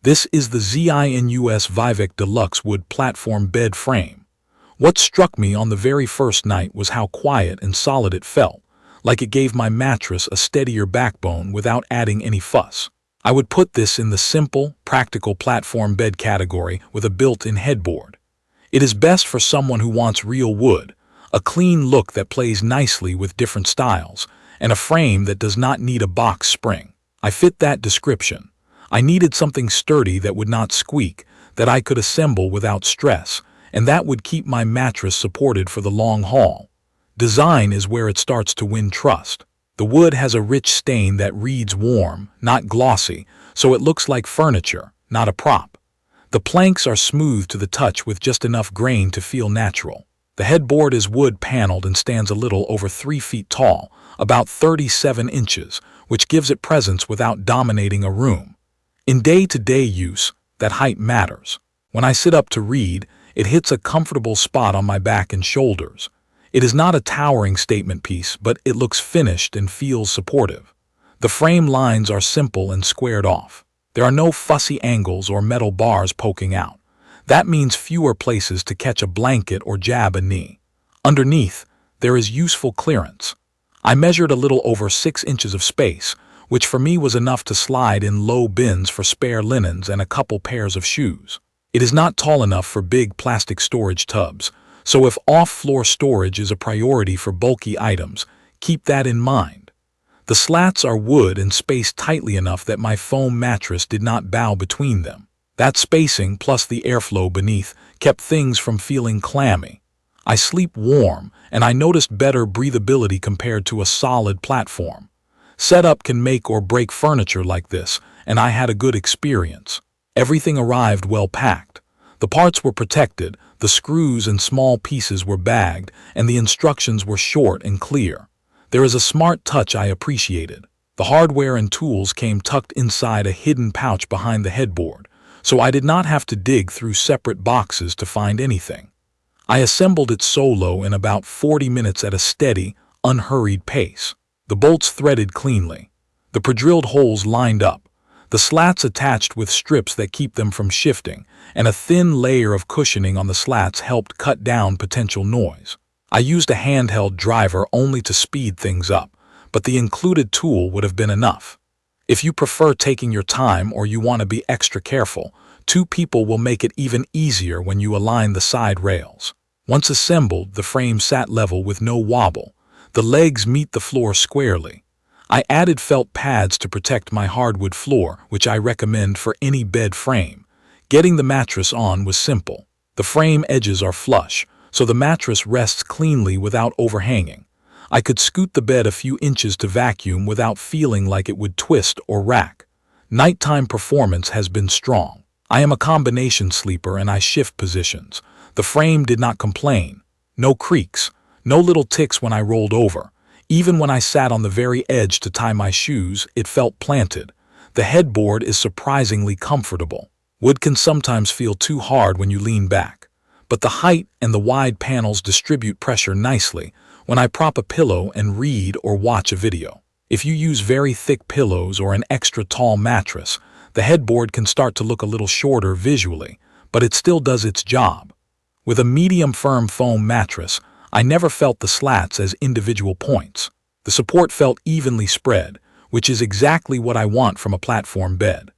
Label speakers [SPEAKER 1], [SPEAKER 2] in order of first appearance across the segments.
[SPEAKER 1] This is the ZINUS Vivek Deluxe wood platform bed frame. What struck me on the very first night was how quiet and solid it felt, like it gave my mattress a steadier backbone without adding any fuss. I would put this in the simple, practical platform bed category with a built-in headboard. It is best for someone who wants real wood, a clean look that plays nicely with different styles, and a frame that does not need a box spring. I fit that description. I needed something sturdy that would not squeak, that I could assemble without stress, and that would keep my mattress supported for the long haul. Design is where it starts to win trust. The wood has a rich stain that reads warm, not glossy, so it looks like furniture, not a prop. The planks are smooth to the touch with just enough grain to feel natural. The headboard is wood paneled and stands a little over 3 feet tall, about 37 inches, which gives it presence without dominating a room. In day-to-day use, that height matters. When I sit up to read, it hits a comfortable spot on my back and shoulders. It is not a towering statement piece, but it looks finished and feels supportive. The frame lines are simple and squared off. There are no fussy angles or metal bars poking out. That means fewer places to catch a blanket or jab a knee. Underneath, there is useful clearance. I measured a little over 6 inches of space, which for me was enough to slide in low bins for spare linens and a couple pairs of shoes. It is not tall enough for big plastic storage tubs, so if off-floor storage is a priority for bulky items, keep that in mind. The slats are wood and spaced tightly enough that my foam mattress did not bow between them. That spacing, plus the airflow beneath, kept things from feeling clammy. I sleep warm, and I noticed better breathability compared to a solid platform. Setup can make or break furniture like this, and I had a good experience. Everything arrived well packed. The parts were protected, the screws and small pieces were bagged, and the instructions were short and clear. There is a smart touch I appreciated. The hardware and tools came tucked inside a hidden pouch behind the headboard, so I did not have to dig through separate boxes to find anything. I assembled it solo in about 40 minutes at a steady, unhurried pace. The bolts threaded cleanly, the pre-drilled holes lined up, the slats attached with strips that keep them from shifting, and a thin layer of cushioning on the slats helped cut down potential noise. I used a handheld driver only to speed things up, but the included tool would have been enough. If you prefer taking your time or you want to be extra careful, 2 people will make it even easier when you align the side rails. Once assembled, the frame sat level with no wobble. The legs meet the floor squarely. I added felt pads to protect my hardwood floor, which I recommend for any bed frame. Getting the mattress on was simple. The frame edges are flush, so the mattress rests cleanly without overhanging. I could scoot the bed a few inches to vacuum without feeling like it would twist or rack. Nighttime performance has been strong. I am a combination sleeper and I shift positions. The frame did not complain. No creaks. No little ticks when I rolled over. Even when I sat on the very edge to tie my shoes, it felt planted. The headboard is surprisingly comfortable. Wood can sometimes feel too hard when you lean back, but the height and the wide panels distribute pressure nicely when I prop a pillow and read or watch a video. If you use very thick pillows or an extra tall mattress, the headboard can start to look a little shorter visually, but it still does its job. With a medium firm foam mattress, I never felt the slats as individual points. The support felt evenly spread, which is exactly what I want from a platform bed.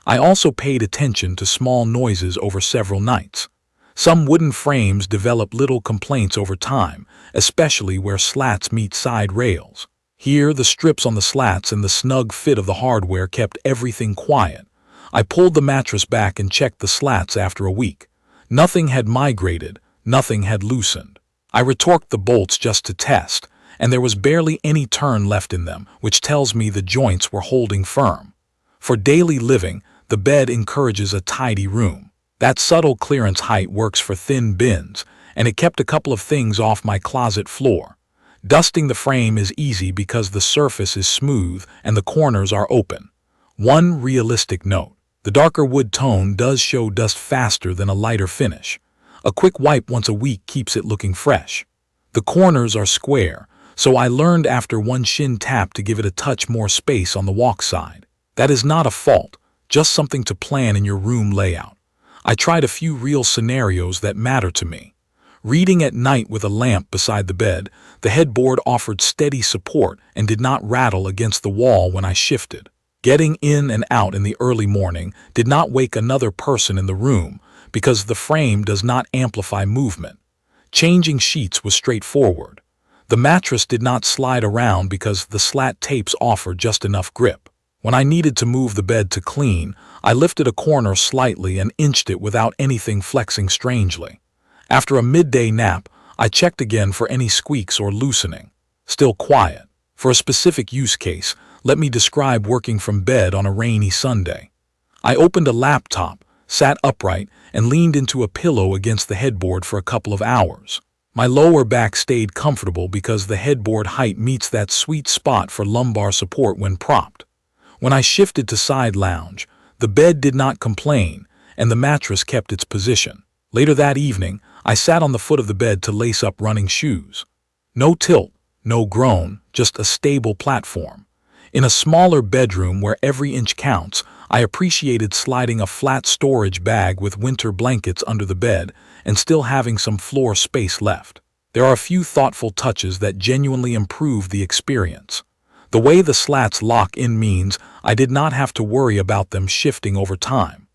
[SPEAKER 1] I also paid attention to small noises over several nights. Some wooden frames develop little complaints over time, especially where slats meet side rails. Here, the strips on the slats and the snug fit of the hardware kept everything quiet. I pulled the mattress back and checked the slats after a week. Nothing had migrated, nothing had loosened. I retorqued the bolts just to test, and there was barely any turn left in them, which tells me the joints were holding firm. For daily living, the bed encourages a tidy room. That subtle clearance height works for thin bins, and it kept a couple of things off my closet floor. Dusting the frame is easy because the surface is smooth and the corners are open. One realistic note: the darker wood tone does show dust faster than a lighter finish. A quick wipe once a week keeps it looking fresh. The corners are square, so I learned after one shin tap to give it a touch more space on the walk side. That is not a fault, just something to plan in your room layout. I tried a few real scenarios that matter to me. Reading at night with a lamp beside the bed, the headboard offered steady support and did not rattle against the wall when I shifted. Getting in and out in the early morning did not wake another person in the room because the frame does not amplify movement. Changing sheets was straightforward. The mattress did not slide around because the slat tapes offered just enough grip. When I needed to move the bed to clean, I lifted a corner slightly and inched it without anything flexing strangely. After a midday nap, I checked again for any squeaks or loosening. Still quiet. For a specific use case, let me describe working from bed on a rainy Sunday. I opened a laptop, sat upright, and leaned into a pillow against the headboard for a couple of hours. My lower back stayed comfortable because the headboard height meets that sweet spot for lumbar support when propped. When I shifted to side lounge, the bed did not complain, and the mattress kept its position. Later that evening, I sat on the foot of the bed to lace up running shoes. No tilt, no groan, just a stable platform. In a smaller bedroom where every inch counts, I appreciated sliding a flat storage bag with winter blankets under the bed and still having some floor space left. There are a few thoughtful touches that genuinely improve the experience. The way the slats lock in means I did not have to worry about them shifting over time.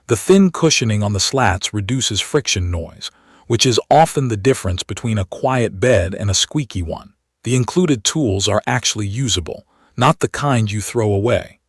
[SPEAKER 1] The thin cushioning on the slats reduces friction noise, which is often the difference between a quiet bed and a squeaky one. The included tools are actually usable, not the kind you throw away.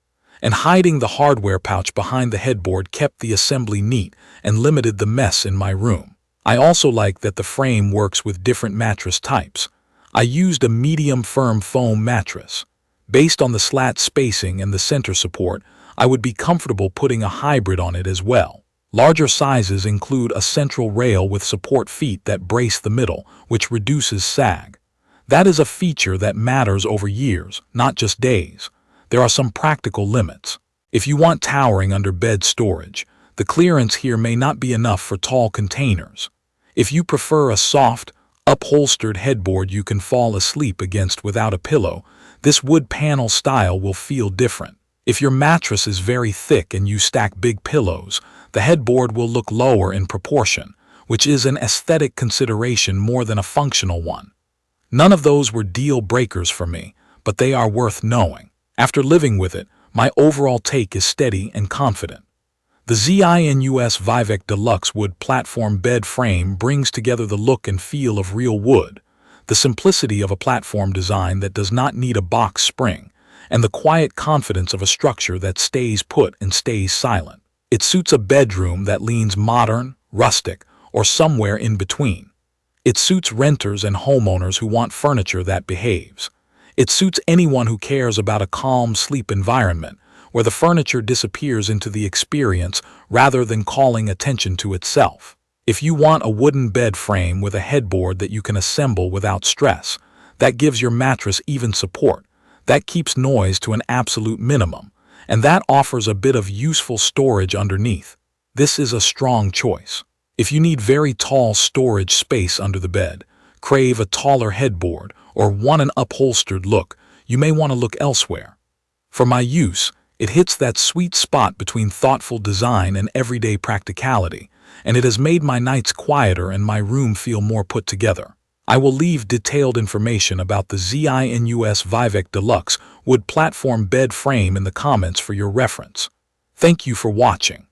[SPEAKER 1] And hiding the hardware pouch behind the headboard kept the assembly neat and limited the mess in my room. I also like that the frame works with different mattress types. I used a medium firm foam mattress. Based on the slat spacing and the center support, I would be comfortable putting a hybrid on it as well. Larger sizes include a central rail with support feet that brace the middle, which reduces sag. That is a feature that matters over years, not just days. There are some practical limits. If you want towering under bed storage, the clearance here may not be enough for tall containers. If you prefer a soft, upholstered headboard you can fall asleep against without a pillow, this wood panel style will feel different. If your mattress is very thick and you stack big pillows, the headboard will look lower in proportion, which is an aesthetic consideration more than a functional one. None of those were deal breakers for me, but they are worth knowing. After living with it, my overall take is steady and confident. The ZINUS Vivek Deluxe wood platform bed frame brings together the look and feel of real wood, the simplicity of a platform design that does not need a box spring, and the quiet confidence of a structure that stays put and stays silent. It suits a bedroom that leans modern, rustic, or somewhere in between. It suits renters and homeowners who want furniture that behaves. It suits anyone who cares about a calm sleep environment, where the furniture disappears into the experience rather than calling attention to itself. If you want a wooden bed frame with a headboard that you can assemble without stress, that gives your mattress even support, that keeps noise to an absolute minimum, and that offers a bit of useful storage underneath, this is a strong choice. If you need very tall storage space under the bed, crave a taller headboard, or want an upholstered look, you may want to look elsewhere. For my use, it hits that sweet spot between thoughtful design and everyday practicality, and it has made my nights quieter and my room feel more put together. I will leave detailed information about the ZINUS Vivek Deluxe wood platform bed frame in the comments for your reference. Thank you for watching.